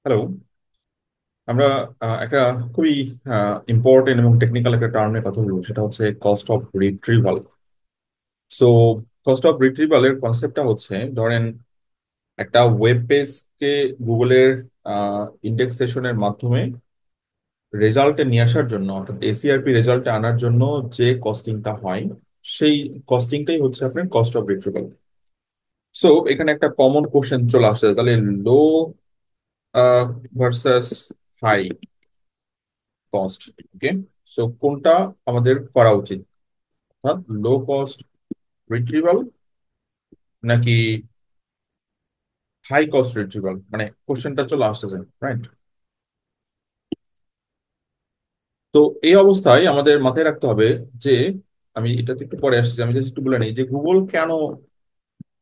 Hello. আমরা একটা খুবই ইম্পর্টেন্ট এবং টেকনিক্যাল একটা টার্মের কথা বলবো, সেটা হচ্ছে cost of retrieval. So cost of রিট্রিভালের কনসেপ্টটা হচ্ছে, ধরেন একটা ওয়েব পেজকে গুগলের ইন্ডেক্সেশনের মাধ্যমে রেজাল্টে নিয়ে আসার জন্য, অর্থাৎ এসিআরপি রেজাল্টে আনার জন্য যে কস্টিংটা হয়, সেই কস্টিংটাই হচ্ছে আপনার কস্ট অফ রিট্রিভাল। সো এখানে একটা কমন কোশ্চেন চলে আসছে, তাহলে লো ভার্সাস হাই কস্ট, ওকে। সো কোনটা আমাদের করা উচিত, অর্থাৎ লো কস্ট রিট্রিভাল নাকি হাই কস্ট রিট্রিভাল, মানে কোশ্চেনটা চলে আসতেছে, রাইট? তো এই অবস্থায় আমাদের মাথায় রাখতে হবে যে, আমি এটাতে একটু পরে আসছি, আমি জাস্ট একটু বলে নিই যে গুগল কেন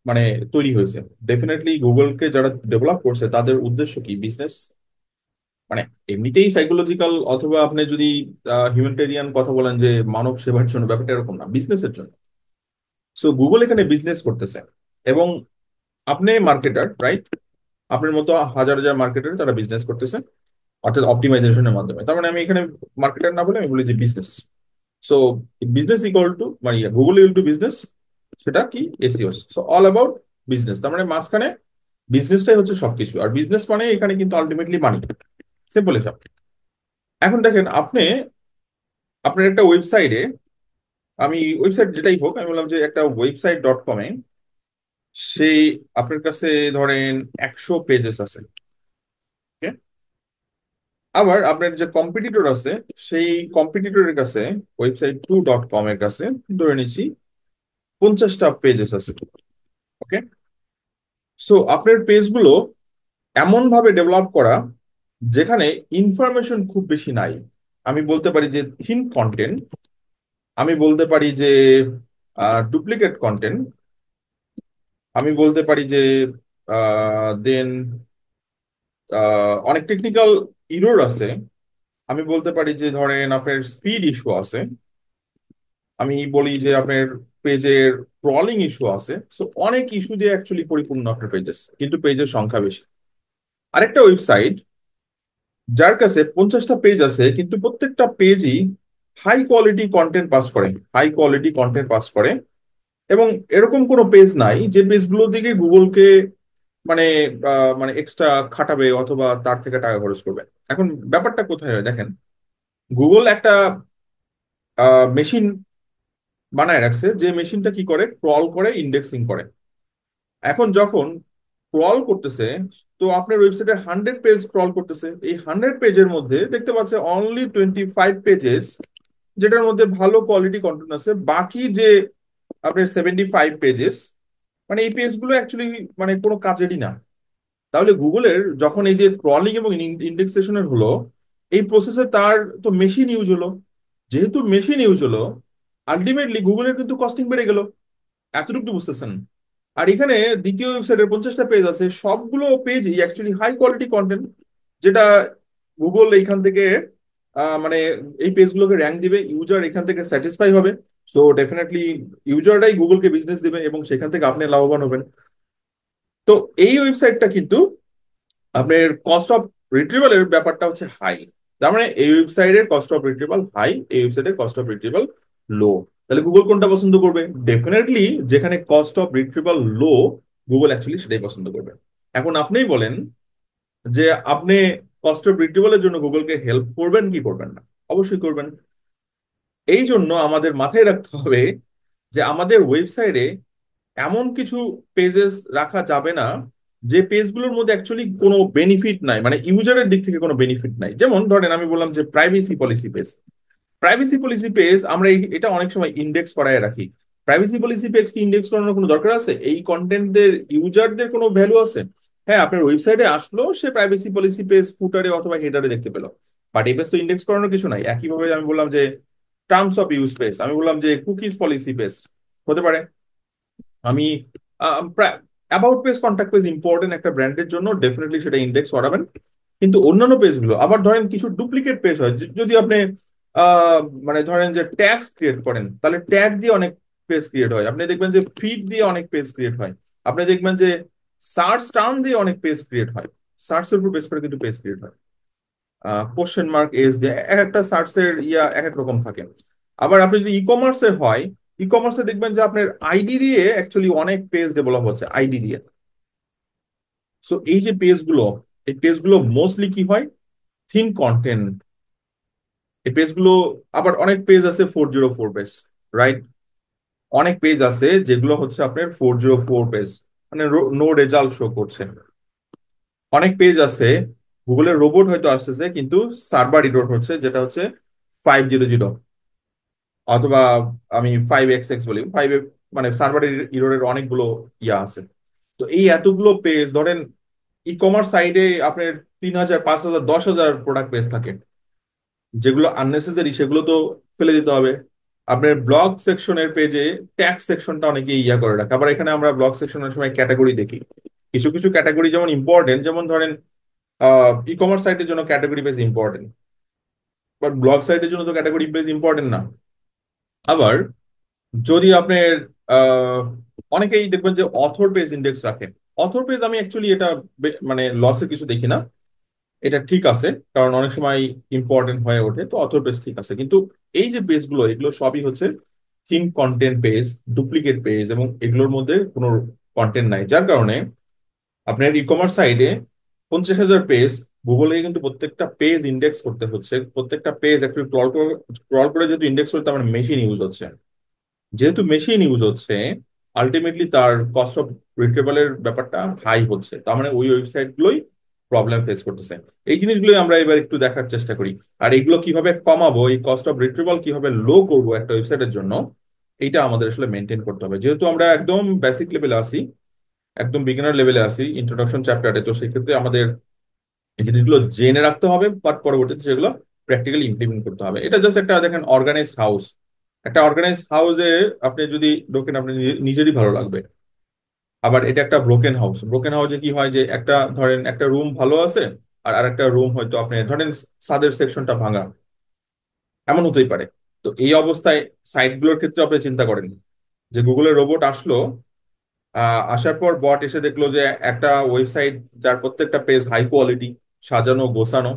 মানে তৈরি হয়েছে। ডেফিনেটলি গুগলকে যারা ডেভেলপ করছে তাদের উদ্দেশ্য কি, বিজনেস, মানে এমনিতেই সাইকোলজিক্যাল, অথবা আপনি যদি হিউম্যানিটেরিয়ান কথা বলেন যে মানব সেবার জন্য, ব্যাপারটা এরকম না, বিজনেসের জন্য। সো গুগল এখানে বিজনেস করতেছে, এবং আপনি মার্কেটার, রাইট? আপনার মতো হাজার হাজার মার্কেটার তারা বিজনেস করতেছে, অর্থাৎ অপটিমাইজেশনের মাধ্যমে। তার মানে আমি এখানে মার্কেটার না বলে আমি বলি যে business. So business equal to, মানে গুগল ইকুয়াল টু বিজনেস, সেটা কি, SEO. So all about business, তার মানে মাঝখানে বিজনেসটাই হচ্ছে সবকিছু, আর বিজনেস মানে এখানে কিন্তু আলটিমেটলি মানি। সিম্পল হিসাব। এখন দেখেন, আপনি আপনার একটা ওয়েবসাইটে, আমি ওয়েবসাইট যেটাই হোক, আমি বললাম যে একটা ওয়েবসাইট ডট কমে সেই আপনার কাছে ধরেন 100 পেজেস আছে, okay? আবার আপনার যে কম্পিটিটর আছে, সেই কম্পিটিটরের কাছে, ওয়েবসাইট 2.com এর কাছে ধরে নিচ্ছি 50টা পেজেস আছে, ওকে। সো আপনার পেজগুলো এমন ভাবে ডেভেলপ করা যেখানে ইনফরমেশন খুব বেশি নাই। আমি বলতে পারি যে থিন কন্টেন্ট, আমি বলতে পারি যে ডুপ্লিকেট কন্টেন্ট, আমি বলতে পারি যে দেন অনেক টেকনিক্যাল ইরর আছে, আমি বলতে পারি যে ধরেন আপনার স্পিড ইস্যু আছে, আমি বলি যে আপনার পেজের ক্রলিং ইস্যু আছে। সো অনেক ইস্যু দিয়ে অ্যাকচুয়ালি পরিপূর্ণ আপনার পেজেস, কিন্তু পেজের সংখ্যা বেশি। আরেকটা ওয়েবসাইট যার কাছে 50টা পেজ আছে, কিন্তু প্রত্যেকটা পেজই হাই কোয়ালিটি কন্টেন্ট পাস করে, হাই কোয়ালিটি কন্টেন্ট পাস করে, এবং এরকম কোনো পেজ নাই যে পেজগুলোর দিকে গুগলকে মানে মানে এক্সট্রা খাটাবে অথবা তার থেকে টাকা খরচ করবে। এখন ব্যাপারটা কোথায় হয় দেখেন, গুগল একটা মেশিন বানায় রাখছে, যে মেশিনটা কি করে, ক্রল করে, ইন্ডেক্সিং করে। এখন যখন ক্রল করতেছে, তো আপনার ওয়েবসাইটে 100 পেজ ক্রল করতেছে, এই 100 পেজের মধ্যে দেখতে পাচ্ছে অনলি 25 পেজেস যেটার মধ্যে ভালো কোয়ালিটি কন্টেন্ট আছে। বাকি যে আপনার 75 পেজেস, মানে এই পেজগুলো অ্যাকচুয়ালি মানে কোনো কাজেরই না। তাহলে গুগলের যখন এই যে ক্রলিং এবং ইন্ডেক্সেশনের হলো, এই প্রসেসে তার তো মেশিন ইউজ হলো। যেহেতু মেশিন ইউজ হলো, আলটিমেটলি গুগলের কিন্তু কস্টিং বেড়ে গেল। এতটুকু বুঝতেছেন? আর এখানে দ্বিতীয় ওয়েবসাইটের 50টা পেজ আছে, সবগুলো পেজই অ্যাকচুয়ালি হাই কোয়ালিটি কন্টেন্ট, যেটা গুগল এইখান থেকে মানে এই পেজগুলোকে র্যাঙ্ক দিবে, ইউজার এখান থেকে স্যাটিসফাই হবে। সো ডেফিনেটলি ইউজাররাই গুগলকে বিজনেস দিবে, এবং সেখান থেকে আপনি লাভবান হবেন। তো এই ওয়েবসাইটটা কিন্তু আপনার কস্ট অফ রিট্রিভালের ব্যাপারটা হচ্ছে হাই। তার মানে এই ওয়েবসাইটের কস্ট অফ রিট্রিভাল হাই, এই ওয়েবসাইটের কস্ট অফ রিট্রিভাল লো। তাহলে গুগল কোনটা পছন্দ করবে? ডেফিনেটলি যেখানে cost of retrieval low, Google actually সেটাই পছন্দ করবে। এখন আপনিই বলেন যে আপনি কস্ট অফ রিট্রিভালের জন্য গুগলকে হেল্প করবেন কি করবেন না? অবশ্যই করবেন। এই জন্য আমাদের মাথায় রাখতে হবে যে আমাদের ওয়েবসাইটে এমন কিছু পেজেস রাখা যাবে না যে পেজগুলোর মধ্যে অ্যাকচুয়ালি কোনো বেনিফিট নাই, মানে ইউজারের দিক থেকে কোনো বেনিফিট নাই। যেমন ধরেন আমি বললাম যে privacy policy page. Privacy policy page আমরা এটা অনেক সময় ইন্ডেক্স করায় রাখি। প্রাইভেসি পলিসি পেজ কি ইন্ডেক্স করানোর কোনো দরকার আছে? এই কন্টেন্টদের ইউজারদের কোনো ভ্যালু আছে? হ্যাঁ, আপনার ওয়েবসাইটে আসলো, সে প্রাইভেসি পলিসি পেজ ফুটারে অথবা হেডারে দেখতে পেলো, বাট এই পেজ তো ইন্ডেক্স করানোর কিছু নাই। একইভাবে আমি বললাম যে টার্মস অফ ইউজ পেজ, আমি বললাম যে কুকিজ পলিসি পেজ হতে পারে। আমি about page, contact page important একটা ব্র্যান্ডের জন্য, ডেফিনেটলি সেটা ইন্ডেক্স করাবেন। কিন্তু অন্যান্য পেজগুলো, আবার ধরেন কিছু ডুপ্লিকেট পেজ হয়, যদি আপনি আহ, মানে ধরেন যে ট্যাগস ক্রিয়েট করেন, তাহলে ট্যাগ দিয়ে অনেক পেজ ক্রিয়েট হয়। আপনি দেখবেন যে ফিড দিয়ে অনেক পেজ ক্রিয়েট হয়। আপনি দেখবেন যে সার্চ টার্ম দিয়ে অনেক পেজ ক্রিয়েট হয়। সার্চ এর উপর বেস করে কিন্তু পেজ ক্রিয়েট হয়। কোশ্চেন মার্ক এজ দিয়ে এক একটা সার্চের এক এক রকম থাকে। আবার আপনি যদি ই কমার্সে হয়, ই কমার্সে দেখবেন যে আপনার আইডি দিয়ে অ্যাকচুয়ালি অনেক পেজ ডেভেলপ হচ্ছে আইডি দিয়ে। সো এই যে পেজগুলো, এই পেজগুলো মোস্টলি কি হয়, থিন কন্টেন্ট। এই পেজগুলো, আবার অনেক পেজ আছে 404 পেজ, রাইট? অনেক পেজ আছে যেগুলো হচ্ছে আপনার 404 পেজ, মানে নো রেজাল্ট শো করছে। অনেক পেজ আছে গুগলের রোবট হয়তো আসতেছে কিন্তু সার্ভার ইরর হচ্ছে, যেটা হচ্ছে 500, অথবা আমি 5xx বলি, মানে সার্ভার ইররের অনেকগুলো আছে। তো এই এতগুলো পেজ ধরেন, ই কমার্স সাইটে আপনার 3,000, 5,000, 10,000 প্রোডাক্ট পেজ থাকে, যেগুলো আননেসেসারি সেগুলো তো ফেলে দিতে হবে। আপনার ব্লগ সেকশনের পেজে ট্যাগ সেকশনটা অনেকে করে রাখে। আবার এখানে আমরা ব্লগ সেকশনের সময় ক্যাটাগরি দেখি, কিছু কিছু ক্যাটাগরি যেমন ইম্পর্টেন্ট, যেমন ধরেন ই কমার্স সাইটের জন্য category page important, but blog সাইটের জন্য তো ক্যাটাগরি পেজ ইম্পর্টেন্ট না। আবার যদি আপনার আহ, অনেকেই দেখবেন যে অথর পেজ ইন্ডেক্স রাখে। অথর পেজ আমি অ্যাকচুয়ালি এটা মানে লসের কিছু দেখি না, এটা ঠিক আছে, কারণ অনেক সময় ইম্পর্টেন্ট হয়ে ওঠে, তো অথর পেজ ঠিক আছে। কিন্তু এই যে পেজগুলো, এগুলো সবই হচ্ছে theme content page, duplicate page, এবং এগুলোর মধ্যে কোনো কন্টেন্ট নাই, যার কারণে আপনার ই কমার্স সাইটে 50,000 পেজ, গুগলে কিন্তু প্রত্যেকটা পেজ ইন্ডেক্স করতে হচ্ছে, প্রত্যেকটা পেজ অ্যাকচুয়ালি ক্রল করে যেহেতু ইন্ডেক্স করতে আমার মেশিন ইউজ হচ্ছে, যেহেতু মেশিন ইউজ হচ্ছে, আলটিমেটলি তার কস্ট অফ রিট্রিভালের ব্যাপারটা হাই হচ্ছে, তার মানে ওই ওয়েবসাইট গুলোই প্রবলেম ফেস করতেছে। এই জিনিসগুলোই আমরা এবার একটু দেখার চেষ্টা করি। আর এগুলো কিভাবে কমাবো, এই কস্ট অফ রিট্রিভাল কিভাবে লো করবো একটা ওয়েবসাইটের জন্য, এইটা আমাদের আসলে মেনটেন করতে হবে। যেহেতু আমরা একদম বেসিক লেভেলে আসি, একদম বিগিনার লেভেলে আসি ইন্ট্রোডাকশন চ্যাপ্টারে, তো সেক্ষেত্রে আমাদের এই জিনিসগুলো জেনে রাখতে হবে, বাট পরবর্তীতে সেগুলো প্র্যাকটিক্যালি ইমপ্লিমেন্ট করতে হবে। এটা জাস্ট একটা দেখেন অর্গানাইজড হাউস, একটা অর্গানাইজড হাউসে আপনি যদি ঢোকেন আপনি নিজেরই ভালো লাগবে। আবার এটা একটা ব্রোকেন হাউস, ব্রোকেন হাউসে কি হয় যে একটা ধরেন একটা রুম ভালো আছে, আর আরেকটা রুম হয়তো আপনি ধরেন ছাদের সেকশনটা ভাঙা, এমন হতেই পারে। তো এই অবস্থায় সাইটগুলোর ক্ষেত্রে আপনি চিন্তা করেন যে গুগলের রোবট আসলো, আসার পর বট এসে দেখলো যে একটা ওয়েবসাইট যার প্রত্যেকটা পেজ হাই কোয়ালিটি, সাজানো গোছানো,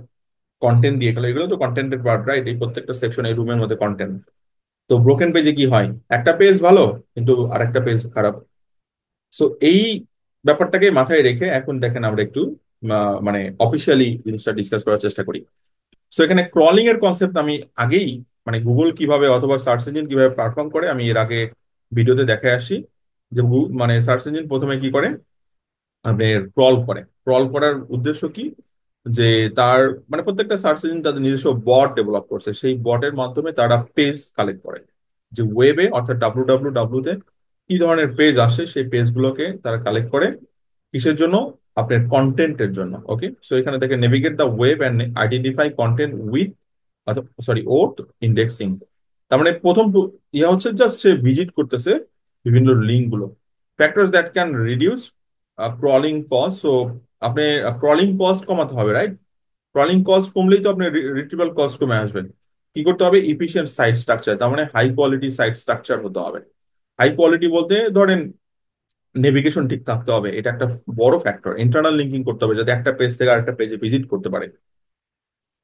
কন্টেন্ট দিয়ে গেলো, এগুলো তো কন্টেন্টের পার্ট, রাইট? এই প্রত্যেকটা সেকশন, এই রুমের মধ্যে কন্টেন্ট। তো ব্রোকেন পেজে কি হয়, একটা পেজ ভালো কিন্তু আরেকটা পেজ খারাপ। সো এই ব্যাপারটাকে মাথায় রেখে এখন দেখেন আমরা একটু মানে অফিসিয়ালি জিনিসটা ডিসকাস করার চেষ্টা করি। সো এখানে ক্রলিং এর কনসেপ্ট আমি আগেই, মানে গুগল কিভাবে অথবা সার্চ ইঞ্জিন কিভাবে পারফর্ম করে আমি এর আগে ভিডিওতে দেখে আসি। যে মানে সার্চ ইঞ্জিন প্রথমে কি করে, আপনার ক্রল করে। ক্রল করার উদ্দেশ্য কি, যে তার মানে প্রত্যেকটা সার্চ ইঞ্জিন তাদের নিজস্ব বট ডেভেলপ করছে, সেই বটের মাধ্যমে তারা পেজ কালেক্ট করে। যে ওয়েবে অর্থাৎ ডাব্লু তে কি ধরনের পেজ আসে, সেই পেজগুলোকে তারা কালেক্ট করে কিসের জন্য, আপনার কন্টেন্টের জন্য। ওকে, সো এখানে দেখে navigate the web and identify content with, sorry, what indexing. তার মানে প্রথম হচ্ছে জাস্ট সে ভিজিট করতেছে বিভিন্ন লিঙ্ক গুলো। Factors that can reduce crawling cost. So আপনি ক্রলিং কস্ট কমাতে হবে, রাইট? ক্রলিং কস্ট কমলেই তো আপনার রিট্রিভাল কস্ট কমে আসবেন। কি করতে হবে, ইফিশিয়েন্ট সাইট স্ট্রাকচার, তার মানে হাই কোয়ালিটি সাইট স্ট্রাকচার হতে হবে। হাই কোয়ালিটি বলতে ধরেন নেভিগেশন ঠিক থাকতে হবে, এটা একটা বড় ফ্যাক্টর। ইন্টারনাল লিঙ্কিং করতে হবে যাতে একটা পেজ থেকে আরেকটা পেজে ভিজিট করতে পারে।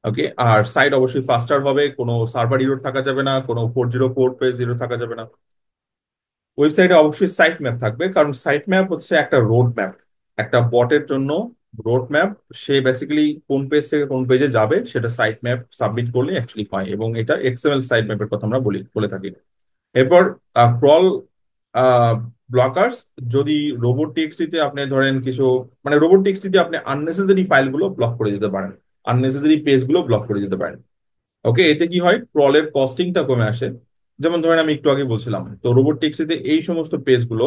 ওকে, আর সাইট অবশ্যই ফাস্টার হবে, কোনো সার্ভার ইরর থাকা যাবে না, কোনো 404 পেজ ইরর থাকা যাবে না। ওয়েবসাইটে অবশ্যই সাইট ম্যাপ থাকবে, কারণ সাইট ম্যাপ হচ্ছে একটা রোড ম্যাপ, একটা বটের জন্য রোড ম্যাপ। সে বেসিক্যালি কোন পেজ থেকে কোন পেজে যাবে সেটা সাইট ম্যাপ সাবমিট করলে অ্যাকচুয়ালি হয়, এবং এটা এক্সএমএল সাইট ম্যাপের কথা আমরা বলে থাকি। এরপর ক্রল ব্লকার্স, যদি রোবট টিএক্সটিতে আপনি ধরেন কিছু, মানে রোবট টিএক্সটিতে আপনি আননেসেসারি ফাইলগুলো ব্লক করে দিতে পারেন, আননেসেসারি পেজগুলো ব্লক করে দিতে পারেন। ওকে, এতে কি হয়, ক্রলের কস্টিংটা কমে আসে। যেমন ধরেন আমি একটু আগে বলছিলাম, তো রোবট টিএক্সটিতে এই সমস্ত পেজগুলো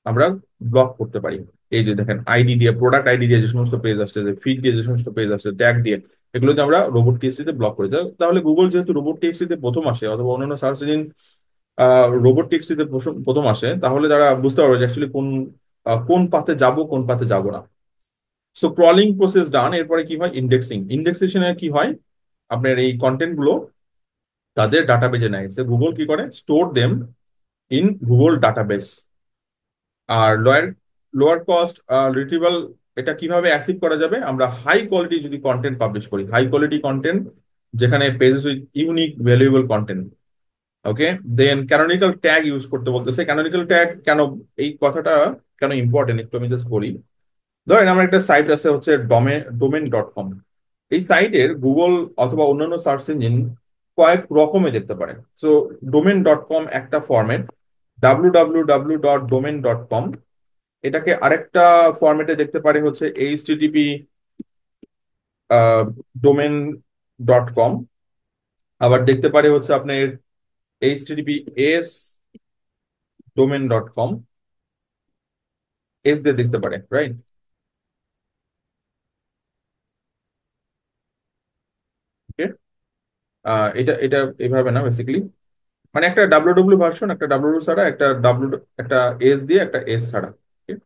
আমরা ব্লক করতে পারি। এই যে দেখেন আইডি দিয়ে, প্রোডাক্ট আইডি দিয়ে যে সমস্ত পেজ আসছে, যে ফিড দিয়ে যে সমস্ত পেজ আসছে, ট্যাগ দিয়ে, এগুলোতে আমরা রোবট টিএক্সটিতে ব্লক করি। তাহলে গুগল যেহেতু রোবট টিএক্সটিতে প্রথম আসে, অথবা অন্যান্য সার্চ ইঞ্জিন রোবট টেক্সটিতে প্রথম আসে, তাহলে তারা বুঝতে পারবে যে অ্যাকচুয়ালি কোন পাতে যাব, কোন পাতে যাব না। সো ক্রলিং প্রসেস ডান, এরপরে কি হয়, ইন্ডেক্সিং। ইন্ডেক্সেশনে কি হয়, আপনার এই কন্টেন্ট গুলো তাদের ডাটাবেজে নেয়, সে গুগল কি করে, store them in Google database. আর লোয়ার লোয়ার কস্ট রিট্রিভাল এটা কিভাবে অ্যাচিভ করা যাবে? আমরা হাই কোয়ালিটি যদি কন্টেন্ট পাবলিশ করি, হাই কোয়ালিটি কন্টেন্ট যেখানে pages with unique valuable content, okay, then canonical tag use করতে বলতেছে। ক্যানোনিক্যাল ট্যাগ কেন, এই কথাটা কেন ইম্পর্টেন্ট একটু আমি জাস্ট বলি। ধরেন আমার একটা সাইট আছে হচ্ছে ডোমেন.কম। এই সাইটের গুগল অথবা অন্যান্য সার্চ ইঞ্জিন কয়েক রকমে দেখতে পারে। সো ডোমেন.কম একটা ফরম্যাট, www.domain.com এটাকে আরেকটা ফরম্যাটে দেখতে পারে হচ্ছে এইচটিটিপি ডোমেন.কম, আবার দেখতে পারে হচ্ছে আপনার এইচটিটিপিএস ডোমেন.কম, এস দিয়ে দেখতে পারে, রাইট? এটা এটা এভাবে না বেসিক্যালি, মানে একটা ডাব্লিউ ভার্সন, একটা ডাব্লিউ ছাড়া, একটা ডাব্লিউ, একটা এস দিয়ে, একটা এস ছাড়া। Okay?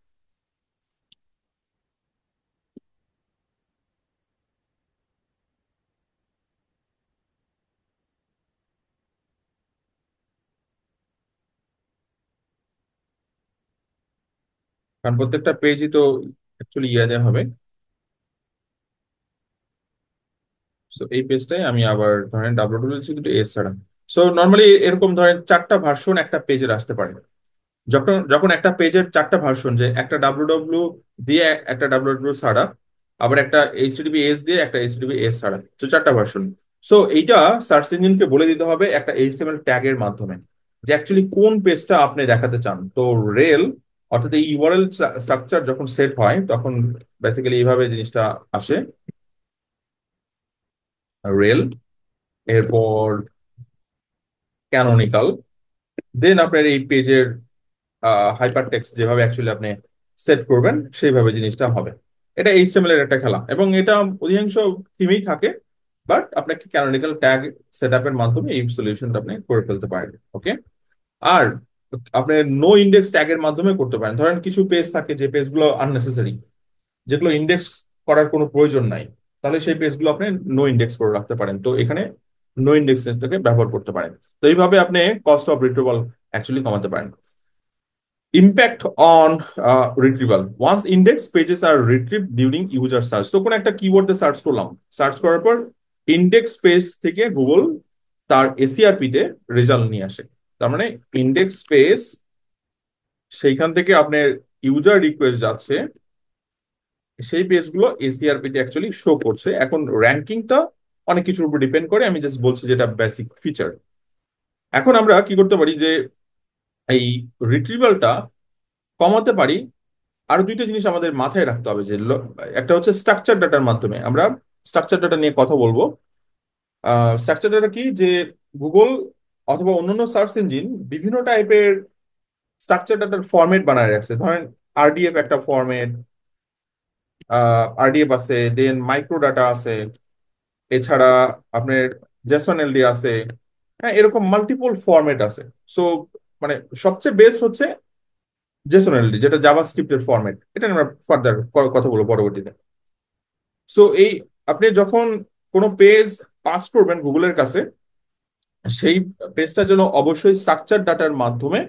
কারণ প্রত্যেকটা পেজই তো অ্যাকচুয়ালি ইয়ে দেওয়া হবে। সো এই পেজটাই আমি আবার ধরেন ডাব্লিউ কিন্তু এস ছাড়া। সো নর্মালি এরকম ধরেন চারটা ভার্সন একটা পেজের আসতে পারে। যখন যখন একটা পেজের চারটা ভার্সন, যে একটা দিয়ে, একটা ছাড়া, আবার একটা এইচটিটিপিএস দিয়ে, একটা এইচটিটিপিএস ছাড়া, তো চারটা ভার্সন। সো এইটা সার্চ ইঞ্জিনকে বলে দিতে হবে একটা এইচটিএমএল ট্যাগের মাধ্যমে যে অ্যাকচুয়ালি কোন পেজটা আপনি দেখাতে চান। তো রেল অর্থাৎ এই ইউআরএল স্ট্রাকচার যখন সেট হয় তখন বেসিক্যালি এইভাবে জিনিসটা আসে। রেল, এরপর ক্যানোনিকাল, দেন আপনার এই পেজের হাইপার টেক্সট যেভাবে অ্যাকচুয়ালি আপনি সেট করবেন সেইভাবে জিনিসটা হবে। এটা এইচটিএমএল এর একটা খেলা, এবং এটা অধিকাংশ থিমেই থাকে। বাট আপনাকে ক্যানোনিক্যাল ট্যাগ সেট আপের মাধ্যমে এই সলিউশনটা আপনি করে ফেলতে পারেন। ওকে। আর আপনি নো ইন্ডেক্স ট্যাগের মাধ্যমে করতে পারেন। ধরেন কিছু পেজ থাকে যে পেজগুলো আননেসেসারি, যেগুলো ইন্ডেক্স করার কোনো প্রয়োজন নাই, তাহলে সেই পেজগুলো আপনি নো ইন্ডেক্স করে রাখতে পারেন। তো এখানে নো ইন্ডেক্সটাকে ব্যবহার করতে পারেন। তো এইভাবে আপনি কস্ট অফ রিট্রিভাল অ্যাকচুয়ালি কমাতে পারেন। Impact on retrieval, once index pages are retrieve during user search. তো কোনো একটা কিওয়ার্ড দিয়ে সার্চ করলাম, সার্চ করার পর ইন্ডেক্স পেজ থেকে গুগল তার এসিআরপি তে রেজাল্ট নিয়ে আসে। তার মানে ইন্ডেক্স পেজ, সেইখান থেকে আপনার ইউজার রিকোয়েস্ট যাচ্ছে, সেই পেজগুলো এসিআরপি তে অ্যাকচুয়ালি শো করছে। এখন র্যাঙ্কিংটা অনেক কিছুর উপর ডিপেন্ড করে, আমি জাস্ট বলছি যেটা বেসিক ফিচার। এখন আমরা কি করতে পারি যে এই রিট্রিভালটা কমাতে পারি। আরো দুইটা জিনিস আমাদের মাথায় রাখতে হবে, যে একটা হচ্ছে স্ট্রাকচার ডাটার মাধ্যমে। আমরা স্ট্রাকচার ডাটা নিয়ে কথা বলবো। স্ট্রাকচার ডাটা কি, যে গুগল অথবা অন্যান্য সার্চ ইঞ্জিন বিভিন্ন টাইপের স্ট্রাকচার ডাটার ফরম্যাট বানায় রাখছে। ধরেন আরডিএফ একটা ফরম্যাট, আরডিএফ আছে, দেন মাইক্রো ডাটা আছে, এছাড়া আপনার জেসন এলডি আছে। হ্যাঁ, এরকম মাল্টিপল ফরম্যাট আছে। সো মানে সবচেয়ে বেস্ট হচ্ছে জেসন এলডি, যেটা জাভাস্ক্রিপ্টের ফরম্যাট। এটা নিয়ে আমরা ফার্দার কথা বলবো পরবর্তীতে। সো এই আপনি যখন কোনো পেজ পাস করবেন গুগলের কাছে, সেই পেজটা যেন অবশ্যই স্ট্রাকচার ডাটার মাধ্যমে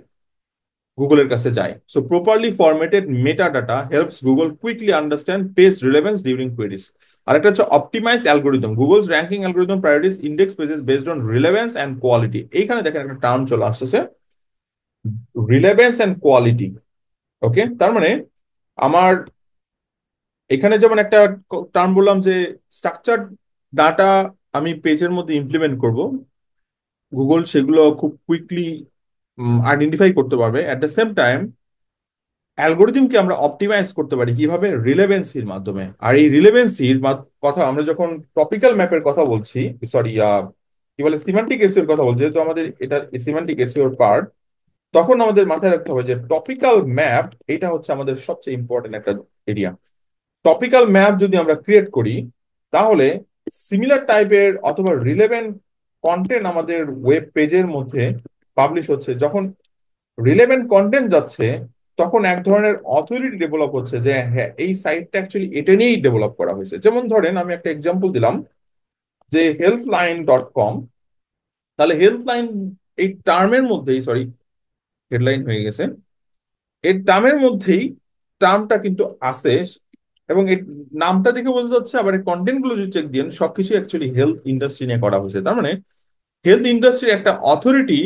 গুগলের কাছে যায়। So properly formatted meta data helps Google quickly understand page relevance during queries. আর একটা হচ্ছে optimise algorithm, Google's ranking algorithm prioritises index pages based on relevance and quality. এইখানে দেখেন একটা টার্ম চলে আসতেছে, রিলেভেন্স অ্যান্ড কোয়ালিটি। ওকে, তার মানে আমার এখানে যেমন একটা টার্ম বললাম যে স্ট্রাকচার ডাটা আমি পেজের মধ্যে ইমপ্লিমেন্ট করব, গুগল সেগুলো খুব কুইকলি আইডেন্টিফাই করতে পারবে। অ্যাট দ্য সেম টাইম অ্যালগোরিদমকে আমরা অপটিমাইজ করতে পারি কিভাবে, রিলেভেন্সির মাধ্যমে। আর এই রিলেভেন্সির কথা আমরা যখন টপিক্যাল ম্যাপের কথা বলছি, সরি কি বলে সিমান্টিক এসইওর কথা বলছি, যেহেতু আমাদের এটা সিমান্টিক এসইওর পার্ট, তখন আমাদের মাথায় রাখতে হবে যে টপিক্যাল ম্যাপ এটা হচ্ছে আমাদের সবচেয়ে ইম্পর্টেন্ট একটা এরিয়া। টপিক্যাল ম্যাপ যদি আমরা ক্রিয়েট করি, তাহলে সিমিলার টাইপের অথবা রিলেভেন্ট কন্টেন্ট আমাদের ওয়েব পেজের মধ্যে পাবলিশ হচ্ছে। যখন রিলেভেন্ট কন্টেন্ট যাচ্ছে, তখন এক ধরনের অথরিটি ডেভেলপ হচ্ছে যে হ্যাঁ, এই সাইটটা অ্যাকচুয়ালি এটা নিয়েই ডেভেলপ করা হয়েছে। যেমন ধরেন আমি একটা এক্সাম্পল দিলাম যে healthline.com। তাহলে হেলথলাইন এই টার্মের মধ্যেই, সরি হেডলাইন হয়ে গেছে, এই টার্মের মধ্যেই টার্মটা কিন্তু আছে এবং এই নামটা দেখে বোঝা যাচ্ছে, আবার এই কন্টেন্ট গুলো যদি চেক দিন সবকিছু অ্যাকচুয়ালি হেলথ ইন্ডাস্ট্রি নিয়ে করা হয়েছে। তার মানে হেলথ ইন্ডাস্ট্রির একটা অথরিটি,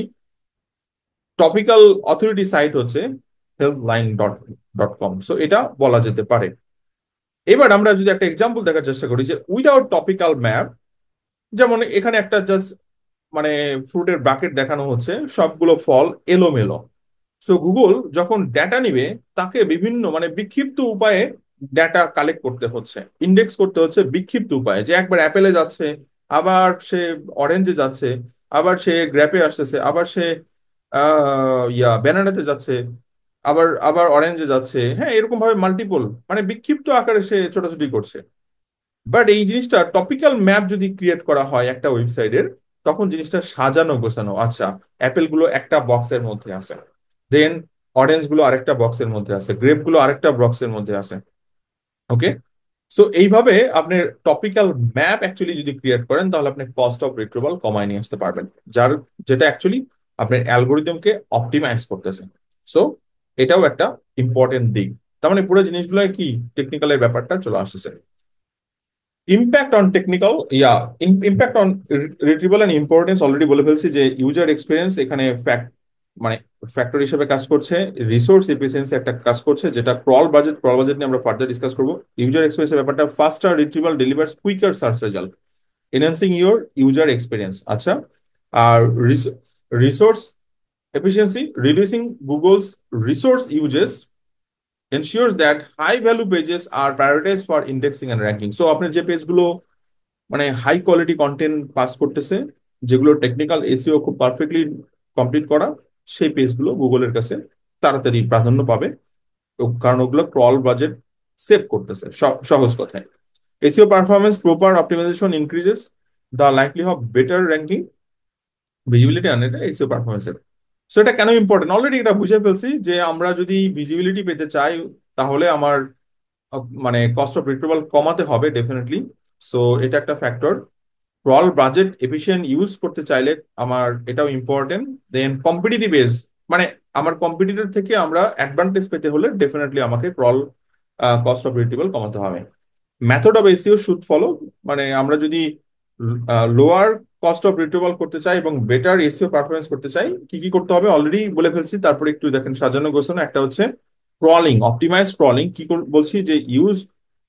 টপিক্যাল অথরিটি সাইট হচ্ছে healthline.com। সো এটা বলা যেতে পারে। এবার আমরা যদি একটা এক্সাম্পল দেখার চেষ্টা করি যে উইদাউট টপিক্যাল ম্যাপ, যেমন এখানে একটা জাস্ট মানে ফ্রুটের বাকেট দেখানো হচ্ছে, সবগুলো ফল এলোমেলো। সো গুগল যখন ডেটা নিবে, তাকে বিভিন্ন মানে বিক্ষিপ্ত উপায়ে ডেটা কালেক্ট করতে হচ্ছে, ইন্ডেক্স করতে হচ্ছে বিক্ষিপ্ত উপায়ে, যে একবার অ্যাপেলে যাচ্ছে, আবার সে অরেঞ্জে যাচ্ছে, আবার সে গ্র্যাপে আসতেছে, আবার সে ব্যানানাতে যাচ্ছে, আবার আবার অরেঞ্জে যাচ্ছে, হ্যাঁ এরকম ভাবে মাল্টিপল মানে বিক্ষিপ্ত আকারে সে ছোটাছুটি করছে। বাট এই জিনিসটা টপিক্যাল ম্যাপ যদি ক্রিয়েট করা হয় একটা ওয়েবসাইটের, তখন জিনিসটা সাজানো গোছানো, আচ্ছা অ্যাপেল গুলো একটা বক্সের মধ্যে আছে, দেন অরেঞ্জ গুলো আরেকটা বক্সের মধ্যে আছে, গ্রেপ গুলো আরেকটা বক্সের মধ্যে আছে। ওকে, সো এইভাবে আপনি টপিক্যাল ম্যাপ অ্যাকচুয়ালি যদি ক্রিয়েট করেন, তাহলে আপনি কস্ট অফ রিট্রিভাল কমায় নিয়ে আসতে পারবেন, যার যেটা অ্যাকচুয়ালি আপনার অ্যালগোরিদমকে অপটিমাইজ করতেছে। সো এটাও একটা ইম্পর্টেন্ট দিক। তার মানে পুরো জিনিসগুলো কি টেকনিক্যালের ব্যাপারটা চলে আসতেছে। Impact on technical, impact on retrieval and importance already বলে ফেলছি যে ইউজার এক্সপিরিয়েন্স এখানে মানে ফ্যাক্টর হিসেবে কাজ করছে। রিসোর্স এফিসিয়েন্সি একটা কাজ করছে, যেটা ক্রল বাজেট নিয়ে আমরা ফার্দার ডিসকাস করবো। ইউজার এক্সপিরিয়েন্সের ব্যাপারটা, faster retrieval delivers quicker search result, enhancing your user experience. আচ্ছা, আর resource efficiency, reducing Google's resource uses ensures that high value pages are prioritized for indexing and ranking। So আপনার যে পেজগুলো মানে high quality content pass করতেছে, যেগুলো technical SEO খুব perfectly complete করা, সেই পেজগুলো গুগলের কাছে তাড়াতাড়ি প্রাধান্য পাবে, কারণ ওগুলো ক্রল বাজেট সেভ করতেছে। সহজ কথায়, SEO performance proper optimisation increases the likelihood of better ranking, visibility আন, এটা এসইও পারফরমেন্সের। সো এটা কেন ইম্পর্টেন্ট অলরেডি এটা বুঝে ফেলছি, যে আমরা যদি ভিজিবিলিটি পেতে চাই, তাহলে আমার মানে কস্ট অফ রিট্রিভাল কমাতে হবে ডেফিনেটলি। সো এটা একটা factor. Crawl budget efficient use করতে চাইলে আমার এটাও ইম্পর্টেন্ট। দেন কম্পিটিটিভ এজ, মানে আমার কম্পিটিটর থেকে আমরা অ্যাডভান্টেজ পেতে হলে ডেফিনেটলি আমাকে ক্রল কস্ট অফ রিট্রিভাল কমাতে হবে। Method of SEO should follow, মানে আমরা যদি লোয়ার কস্ট অফ রিট্রিভাল করতে চাই এবং বেটার এসইও পারফরমেন্স করতে চাই, কি কি করতে হবে অলরেডি বলে ফেলছি, তারপরে একটু দেখেন সাজানো গোছানো। একটা হচ্ছে ক্রলিং, অপটিমাইজ ক্রলিং। কি বলছি, যে use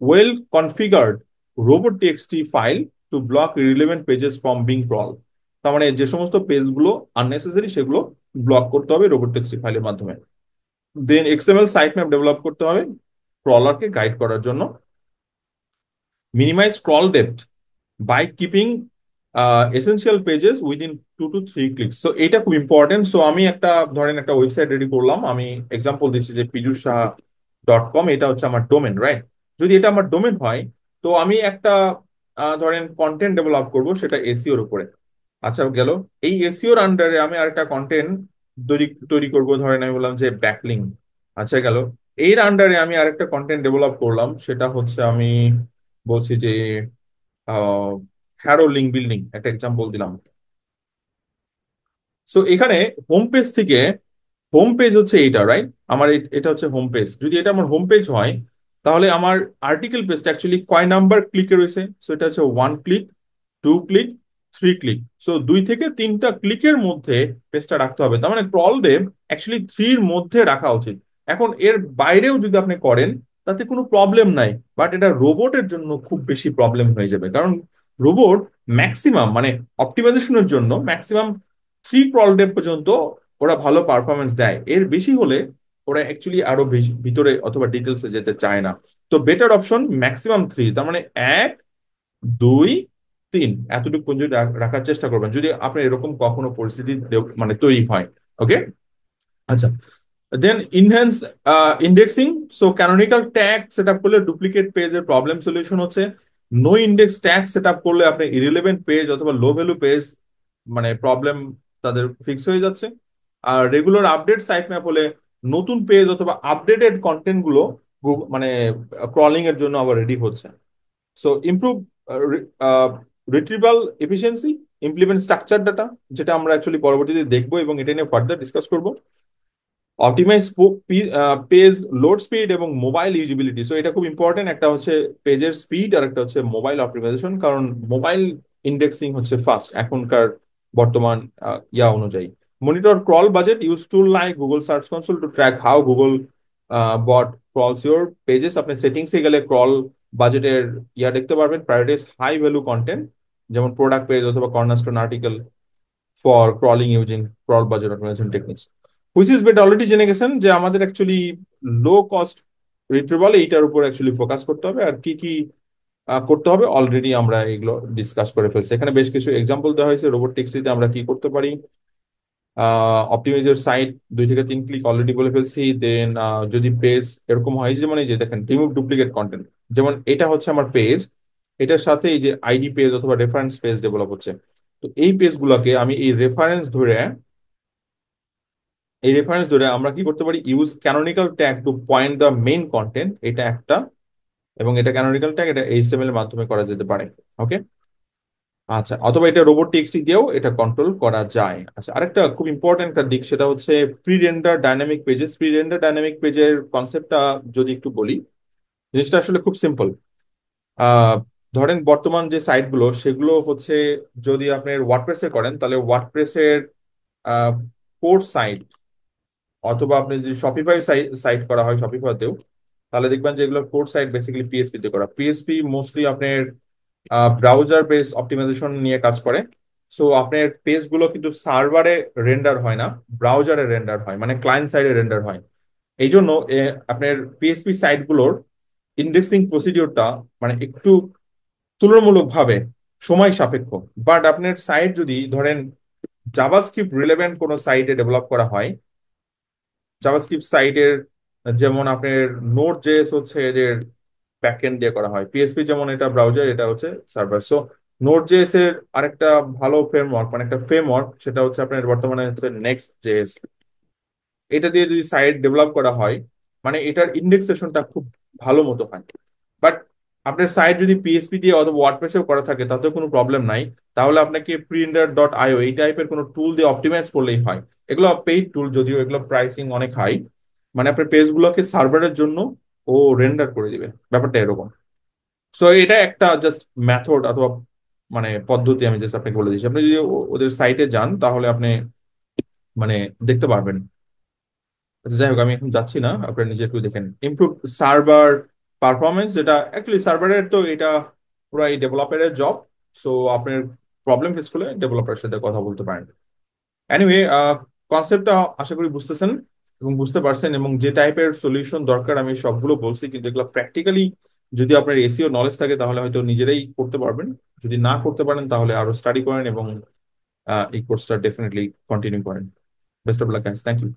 well configured robot TXT file to block relevant pages from Bing crawl. তার মানে যে সমস্ত পেজগুলো আননেসেসারি সেগুলো ব্লক করতে হবে রোবট টেক্সটি ফাইলের মাধ্যমে। Then XML site map develop করতে হবে ক্রলারকে গাইড করার জন্য। Minimise scroll depth by keeping essential pages within 2 to 3 clicks. So এটা খুব ইম্পর্টেন্ট। সো আমি একটা ধরেন একটা ওয়েবসাইট রেডি করলাম, আমি এক্সাম্পল দিচ্ছি যে pijussaha.com, এটা হচ্ছে আমার ডোমেন, রাইট? যদি এটা আমার ডোমেন হয়, তো আমি একটা ধরেন কন্টেন্ট ডেভেলপ করব সেটা এসইওর উপরে। আচ্ছা গেল, এই এসইওর আন্ডারে আমি আরেকটা কন্টেন্ট তৈরি তৈরি করব, ধরেন আমি বললাম যে ব্যাকলিং। আচ্ছা গেল, এর আন্ডারে আমি আরেকটা কন্টেন্ট ডেভেলপ করলাম, সেটা হচ্ছে আমি বলছি যে হ্যারো লিঙ্ক বিল্ডিং, একটা এক্সাম্পল দিলাম। সো এখানে হোম পেজ থেকে, হোম পেজ হচ্ছে এইটা, রাইট? আমার এটা হচ্ছে হোম পেজ। যদি এটা আমার হোম পেজ হয়, তাহলে আমার আর্টিকেল পেজটা অ্যাকচুয়ালি কয় নাম্বার ক্লিকে রয়েছে? সো এটা হচ্ছে 1 ক্লিক, 2 ক্লিক, 3 ক্লিক। সো 2 থেকে 3টা ক্লিকের মধ্যে পেজটা রাখতে হবে। তার মানে ক্রল ডেপ অ্যাকচুয়ালি 3-র মধ্যে রাখা উচিত। এখন এর বাইরেও যদি আপনি করেন, তাতে কোনো প্রবলেম নাই, বাট এটা রোবটের জন্য খুব বেশি প্রবলেম হয়ে যাবে, কারণ রোবট ম্যাক্সিমাম মানে অপটিমাইজেশনের জন্য ম্যাক্সিমাম 3 ক্রল ডেপ পর্যন্ত ওরা ভালো পারফরমেন্স দেয়। এর বেশি হলে ওরা অ্যাকচুয়ালি আরো বেশি ভিতরে অথবা ডিটেলসে যেতে চায় না। তো বেটার অপশন ম্যাক্সিমাম 3, তার মানে 1, 2, 3 এতটুকু পর্যন্ত রাখার চেষ্টা করবেন, যদি আপনার এরকম কখনো পরিস্থিতি মানে তৈরি হয়। ওকে, আচ্ছা। Then enhance indexing. So canonical tag set up করলে ডুপ্লিকেট পেজের প্রবলেম সলিউশন হচ্ছে। No index tag set up করলে আপনি ইরিলেভেন্ট পেজ অথবা লো ভ্যালু পেজ মানে প্রবলেম তাদের ফিক্স হয়ে যাচ্ছে। আর রেগুলার আপডেট সাইট ম্যাপ হলে নতুন পেজ অথবা আপডেটেড কন্টেন্ট গুলো মানে ক্রলিং এর জন্য আবার রেডি হচ্ছে। So improve retrieval efficiency, implement structure data, যেটা আমরা অ্যাকচুয়ালি পরবর্তীতে দেখবো এবং এটা নিয়ে ফার্দার ডিসকাস করবো। অপটিমাইজ পেজ লোড স্পিড এবং মোবাইল ইউজিবিলিটি। সো এটা খুব ইম্পর্টেন্ট, একটা হচ্ছে পেজের স্পিড আর একটা হচ্ছে মোবাইল অপটিমাইজেশন, কারণ মোবাইল ইন্ডেক্সিং হচ্ছে ফাস্ট এখনকার বর্তমান অনুযায়ী। Monitor crawl budget, use tool like Google search console to track how Google bot crawls your pages. আপনি সেটিংসে গেলে ক্রল বাজেটের দেখতে পারবেন। প্রায়োরিটাইজ হাই ভ্যালু কন্টেন্ট, যেমন প্রোডাক্ট পেজ অথবা cornerstone article for crawling using crawl budget optimisation techniques. Which is bet already জেনে গেছেন যে আমাদের অ্যাকচুয়ালি লো কস্ট রিট্রিভাল এইটার উপর অ্যাকচুয়ালি ফোকাস করতে হবে। আর কি কি করতে হবে অলরেডি আমরা এগুলো ডিসকাস করে ফেলছি। এখানে বেশ কিছু এক্সাম্পল দেওয়া হয়েছে রোবোটিক্সিতে আমরা কি করতে পারি। অপটিমাইজার সাইট 2 থেকে 3 ক্লিক অলরেডি বলে ফেলছি। দেন যদি পেজ এরকম হয় যে মানে যে দেখেন রিমুভ ডুপ্লিকেট কন্টেন্ট, যেমন এটা হচ্ছে আমার পেজ, এটার সাথে এই যে আইডি পেজ অথবা রেফারেন্স পেজ ডেভেলপ হচ্ছে। তো এই পেজগুলোকে আমি এই রেফারেন্স ধরে আমরা কি করতে পারি, use canonical tag to point the main content, এটা একটা। এবং এটা ক্যানোনিক্যাল ট্যাগ, এটা এইচটিএমএল এর মাধ্যমে করা যেতে পারে। ওকে, আচ্ছা, অথবা এটা রোবট টিএক্সটি দিয়েও এটা কন্ট্রোল করা যায়। আচ্ছা, আরেকটা খুব ইম্পর্টেন্ট একটা দিক, সেটা হচ্ছে pre render dynamic pages. Pre render dynamic পেজের কনসেপ্টটা যদি একটু বলি, জিনিসটা আসলে খুব সিম্পল। আহ ধরেন বর্তমান যে সাইটগুলো সেগুলো হচ্ছে, যদি আপনি ওয়ার্ডপ্রেসে করেন তাহলে ওয়ার্ডপ্রেসের কোর সাইট, অথবা আপনি যদি শপিফাই সাইট করা হয় শপিফাইতেও, তাহলে দেখবেন যে এগুলো কোর সাইট বেসিক্যালি পিএসপি তে করা। পিএসপি মোস্টলি আপনার ব্রাউজার বেস অপটিমাইজেশন নিয়ে কাজ করে। সো আপনার পেজগুলো কিন্তু সার্ভারে রেন্ডার হয় না, ব্রাউজারে রেন্ডার হয়, মানে ক্লায়েন্ট সাইডে রেন্ডার হয়। এই জন্য আপনার পিএসপি সাইটগুলোর ইন্ডেক্সিং প্রসিডিওরটা মানে একটু তুলনামূলকভাবে সময় সাপেক্ষ। বাট আপনার সাইট যদি ধরেন জাভাস্ক্রিপ্ট রিলেভেন্ট কোনো সাইটে ডেভেলপ করা হয়, জাভাস্ক্রিপ্ট সাইটের, যেমন আপনার নোড জেএস হচ্ছে এদের ব্যাকএন্ড দিয়ে করা হয়, পিএসপি যেমন এটা ব্রাউজার, এটা হচ্ছে সার্ভার। সো নোড জেএস এর আরেকটা ভালো ফ্রেমওয়ার্ক, মানে একটা ফ্রেমওয়ার্ক, সেটা হচ্ছে আপনার বর্তমানে হচ্ছে নেক্সট জেএস। এটা দিয়ে যদি সাইট ডেভেলপ করা হয়, মানে এটার ইন্ডেক্সেশনটা খুব ভালো মতো হয়। বাট আপনার সাইট যদি পিএসপি দিয়ে অথবা ওয়ার্ডপ্রেসেও করা থাকে তাতেও কোনো প্রবলেম নাই। তাহলে আপনাকে প্রিন্টার.io এই টাইপের কোনো টুল দিয়ে অপটিমাইজ করলেই হয়। এগুলো পেইড টুল, যদিও এগুলো প্রাইসিং অনেক হাই। মানে আপনার পেজগুলোকে সার্ভারের জন্য ও রেন্ডার করে দিবে, ব্যাপারটা এরকম। সো এটা একটা জাস্ট মেথড অথবা মানে পদ্ধতি আমি জাস্ট আপনাকে বলে দিচ্ছি। আপনি যদি ওদের সাইটে যান তাহলে আপনি মানে দেখতে পারবেন। আচ্ছা, যাই হোক, আমি এখন যাচ্ছি না, আপনারা নিজে একটু দেখেন। ইমপ্রুভ সার্ভার পারফরমেন্স, যেটা অ্যাকচুয়ালি সার্ভারের তো এটা পুরো এই ডেভেলপারের জব। সো আপনার প্রবলেম ফেস করলে ডেভেলপারের সাথে কথা বলতে পারেন। এনিওয়ে, কনসেপ্টটা আশা করি বুঝতেছেন এবং বুঝতে পারছেন, এবং যে টাইপের সলিউশন দরকার আমি সবগুলো বলছি, কিন্তু এগুলো প্র্যাকটিক্যালি যদি আপনার এসিও নলেজ থাকে তাহলে হয়তো নিজেরাই করতে পারবেন। যদি না করতে পারেন তাহলে আরো স্টাডি করেন এবং এই কোর্সটা ডেফিনেটলি কন্টিনিউ করেন। Best of luck guys, thank you.